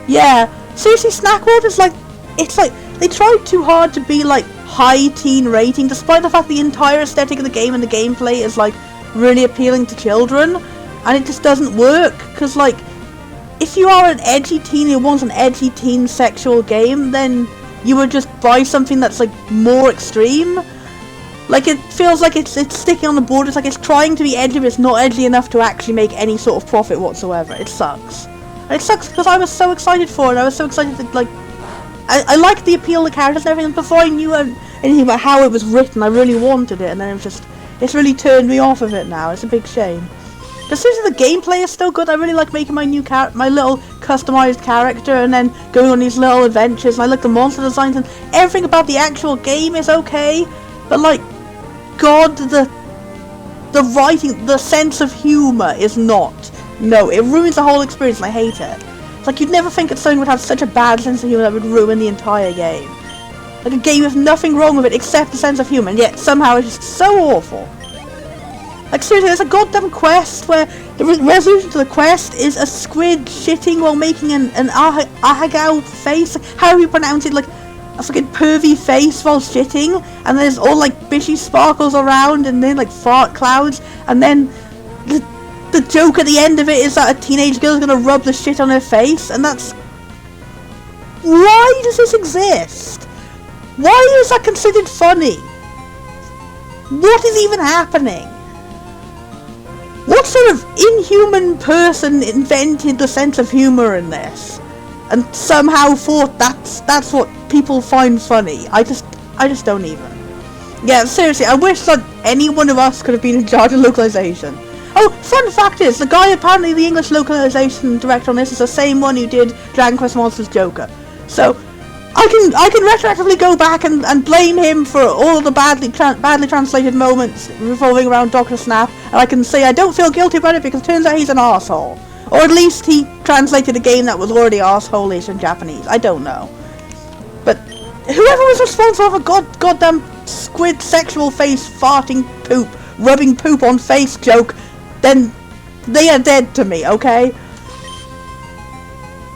Yeah, seriously, Snack World is like, it's like, they tried too hard to be like high teen rating, despite the fact the entire aesthetic of the game and the gameplay is like really appealing to children, and it just doesn't work, because like, if you are an edgy teen who wants an edgy teen sexual game, then you would just buy something that's like more extreme. Like, it feels like it's sticking on the border. It's like it's trying to be edgy, but it's not edgy enough to actually make any sort of profit whatsoever. It sucks. And it sucks because I was so excited for it. I was so excited to, like, I liked the appeal of the characters and everything. Before I knew anything about how it was written, I really wanted it, and then it's really turned me off of it now. It's a big shame. But seriously, the gameplay is still good. I really like making my little customized character, and then going on these little adventures. And I like the monster designs, and everything about the actual game is okay. But like, God, the writing, the sense of humor is not. No, it ruins the whole experience, and I hate it. It's like, you'd never think that something would have such a bad sense of humor that would ruin the entire game. Like, a game with nothing wrong with it except the sense of humor, and yet somehow it's just so awful. Like, seriously, there's a goddamn quest where the resolution to the quest is a squid shitting while making an ahagao face. Like, how do you pronounce it? Like, a fucking pervy face while shitting, and there's all like bishy sparkles around, and then like fart clouds, and then the joke at the end of it is that a teenage girl's gonna rub the shit on her face, and that's... Why does this exist? Why is that considered funny? What is even happening? What sort of inhuman person invented the sense of humor in this? And somehow thought that's what people find funny. I just don't even. Yeah, seriously, I wish that any one of us could have been in charge of localization. Oh, fun fact is, the guy apparently the English localization director on this is the same one who did Dragon Quest Monsters Joker. So, I can retroactively go back and blame him for all of the badly translated moments revolving around Dr. Snap, and I can say I don't feel guilty about it because it turns out he's an arsehole. Or at least he translated a game that was already arsehole-ish in Japanese. I don't know. But whoever was responsible for goddamn squid sexual face farting poop, rubbing poop on face joke, then they are dead to me, okay?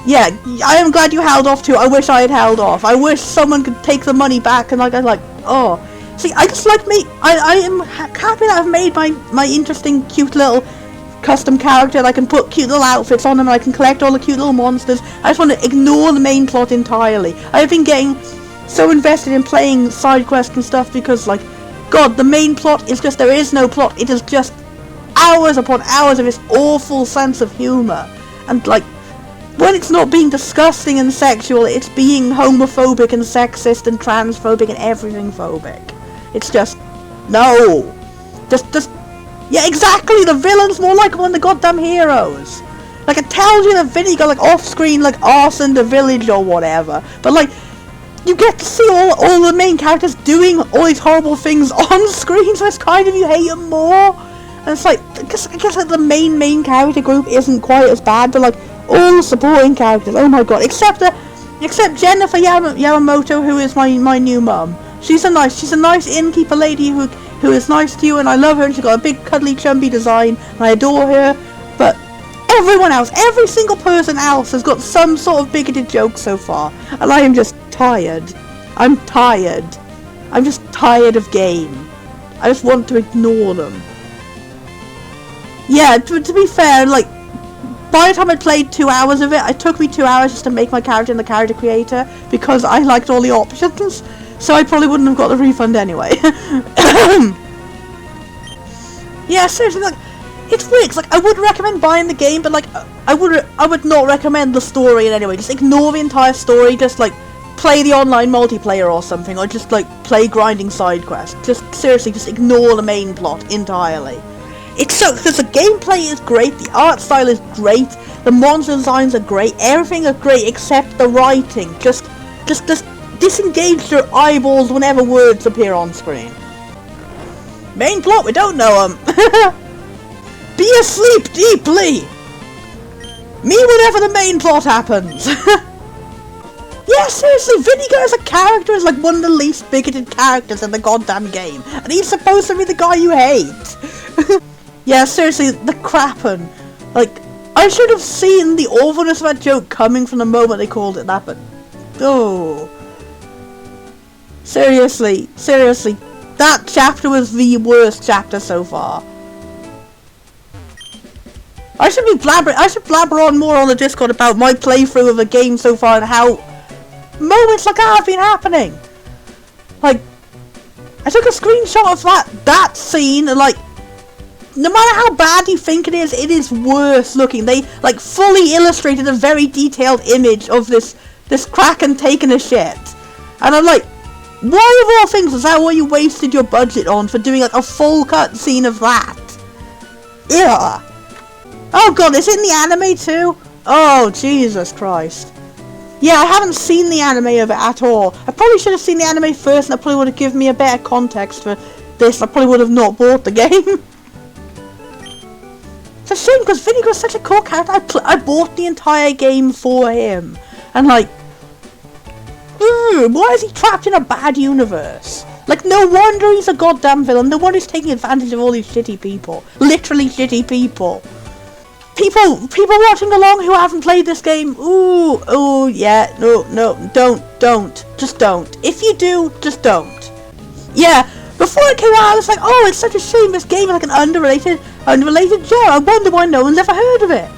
Yeah, I am glad you held off too. I wish I had held off. I wish someone could take the money back, and oh. See, I just like I am happy that I've made my interesting, cute little custom character, and I can put cute little outfits on them, and I can collect all the cute little monsters. I just want to ignore the main plot entirely. I've been getting so invested in playing side quests and stuff because, like, God, the main plot is just, there is no plot. It is just hours upon hours of this awful sense of humor. And, like, when it's not being disgusting and sexual, it's being homophobic and sexist and transphobic and everything phobic. It's just, no. Just, yeah, exactly, the villain's more likable than the goddamn heroes. Like, it tells you that Vinny got, like, off-screen, like, arson the village or whatever. But, like, you get to see all the main characters doing all these horrible things on screen, so it's kind of, you hate them more. And it's like, I guess like, the main character group isn't quite as bad, but, like, all the supporting characters, oh my god, except Jennifer Yamamoto, who is my new mum. She's a nice innkeeper lady who is nice to you, and I love her, and she's got a big cuddly chumpy design, and I adore her. But everyone else, every single person else has got some sort of bigoted joke so far, and I am just tired. I'm tired. I'm just tired of game. I just want to ignore them. Yeah, to be fair, like, by the time I played 2 hours of it, it took me 2 hours just to make my character in the character creator, because I liked all the options, so I probably wouldn't have got the refund anyway. Yeah, seriously, like, it's weird, like, I would recommend buying the game, but, like, I would not recommend the story in any way. Just ignore the entire story, just, like, play the online multiplayer or something, or just, like, play grinding side quests. Just, seriously, just ignore the main plot entirely. It sucks, because the gameplay is great, the art style is great, the monster designs are great, everything is great except the writing. Just disengage your eyeballs whenever words appear on screen. Main plot, we don't know them. Be asleep deeply! Me whenever the main plot happens. Yeah, seriously, Vinegar as a character is like one of the least bigoted characters in the goddamn game, and he's supposed to be the guy you hate. Yeah, seriously, the Kraken. Like, I should have seen the awfulness of that joke coming from the moment they called it that, but... Oh. Seriously. That chapter was the worst chapter so far. I should blabber on more on the Discord about my playthrough of the game so far and how moments like that have been happening. Like, I took a screenshot of that scene and, like, no matter how bad you think it is worse looking. They, like, fully illustrated a very detailed image of this Kraken taking a shit. And I'm like, why of all things was that what you wasted your budget on for doing, like, a full cut scene of that? Yeah. Oh god, is it in the anime too? Oh, Jesus Christ. Yeah, I haven't seen the anime of it at all. I probably should have seen the anime first, and that probably would have given me a better context for this. I probably would have not bought the game. It's a shame, because Vinny was such a cool character. I bought the entire game for him. And like, why is he trapped in a bad universe? Like, no wonder he's a goddamn villain. No wonder he's taking advantage of all these shitty people. Literally shitty people. People watching along who haven't played this game, ooh, yeah, no, don't. Just don't. If you do, just don't. Yeah, before it came out, I was like, oh, it's such a shame this game is like an unrelated gem. I wonder why no one's ever heard of it.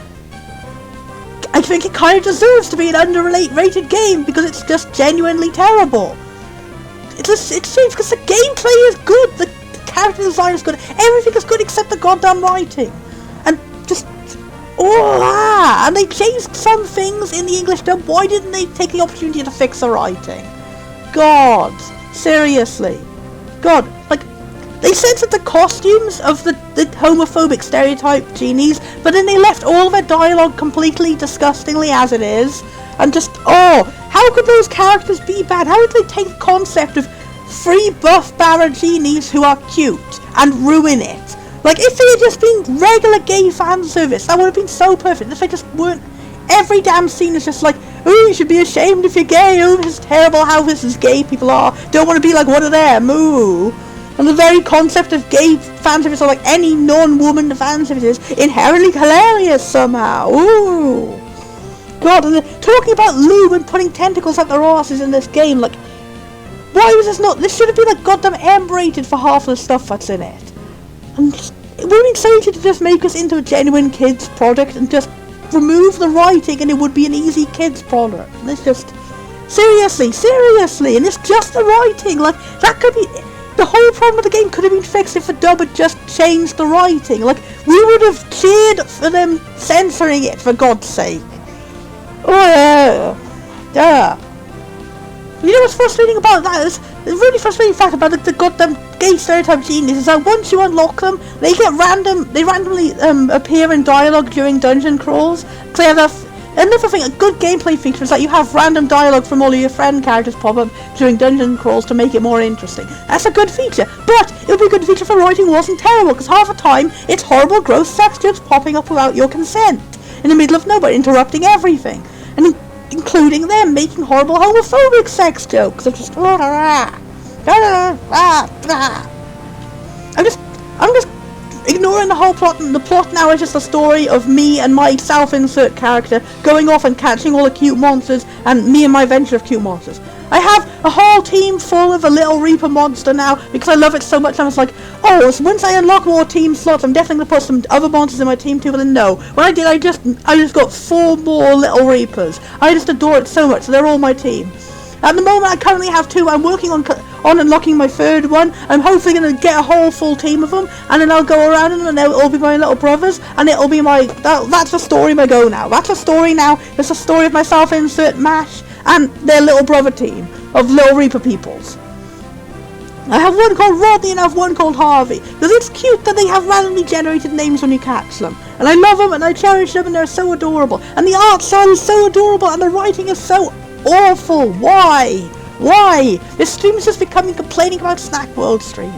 I think it kind of deserves to be an underrated game because it's just genuinely terrible. It's strange because the gameplay is good, the character design is good, everything is good except the goddamn writing. And just... and they changed some things in the English dub. Why didn't they take the opportunity to fix the writing? God, seriously. God, like, they censored the costumes of the homophobic stereotype genies, but then they left all their dialogue completely disgustingly as it is. And just, how could those characters be bad? How would they take the concept of 3 buff Barra genies who are cute and ruin it? Like, if they had just been regular gay fan service, that would have been so perfect. If they just weren't... Every damn scene is just like, oh, you should be ashamed if you're gay. Oh, this is terrible how this is gay people are. Don't want to be like one of them. Ooh. And the very concept of gay fan service, or like any non-woman fan service, is inherently hilarious somehow. Ooh. God, and they're talking about lube and putting tentacles up their asses in this game. Like, why was this not... This should have been like goddamn M-rated for half of the stuff that's in it. And just, it would have been so easy to just make us into a genuine kids product and just remove the writing and it would be an easy kids product. And it's just... Seriously, and it's just the writing. Like, that could be... The whole problem with the game could have been fixed if the dub had just changed the writing. Like, we would have cheered for them censoring it, for God's sake. Oh, yeah. You know what's frustrating about that? Is the really frustrating fact about the goddamn gay stereotype genius is that once you unlock them, they randomly appear in dialogue during dungeon crawls. Another thing, a good gameplay feature is that you have random dialogue from all of your friend characters pop up during dungeon crawls to make it more interesting. That's a good feature, but it would be a good feature if the writing wasn't terrible, because half the time it's horrible, gross sex jokes popping up without your consent in the middle of nowhere, interrupting everything, and including them making horrible homophobic sex jokes of just I'm just ignoring the whole plot, and the plot now is just a story of me and my self-insert character going off and catching all the cute monsters, and me and my adventure of cute monsters. I have a whole team full of a little Reaper monster now because I love it so much. I was like, oh, so once I unlock more team slots, I'm definitely gonna put some other monsters in my team too. But then no, when I did, I just got 4 more little Reapers. I just adore it so much. So they're all my team. At the moment, I currently have 2. I'm working on unlocking my 3rd one. I'm hopefully going to get a whole full team of them, and then I'll go around and they'll all be my little brothers, and it'll be my... That's the story my go now. That's a story now. It's a story of myself, insert MASH, and their little brother team of little Reaper peoples. I have one called Rodney and I have one called Harvey, because it's cute that they have randomly generated names when you catch them. And I love them, and I cherish them, and they're so adorable. And the art style is so adorable, and the writing is so... awful. Why? This stream is just becoming complaining about Snack World stream.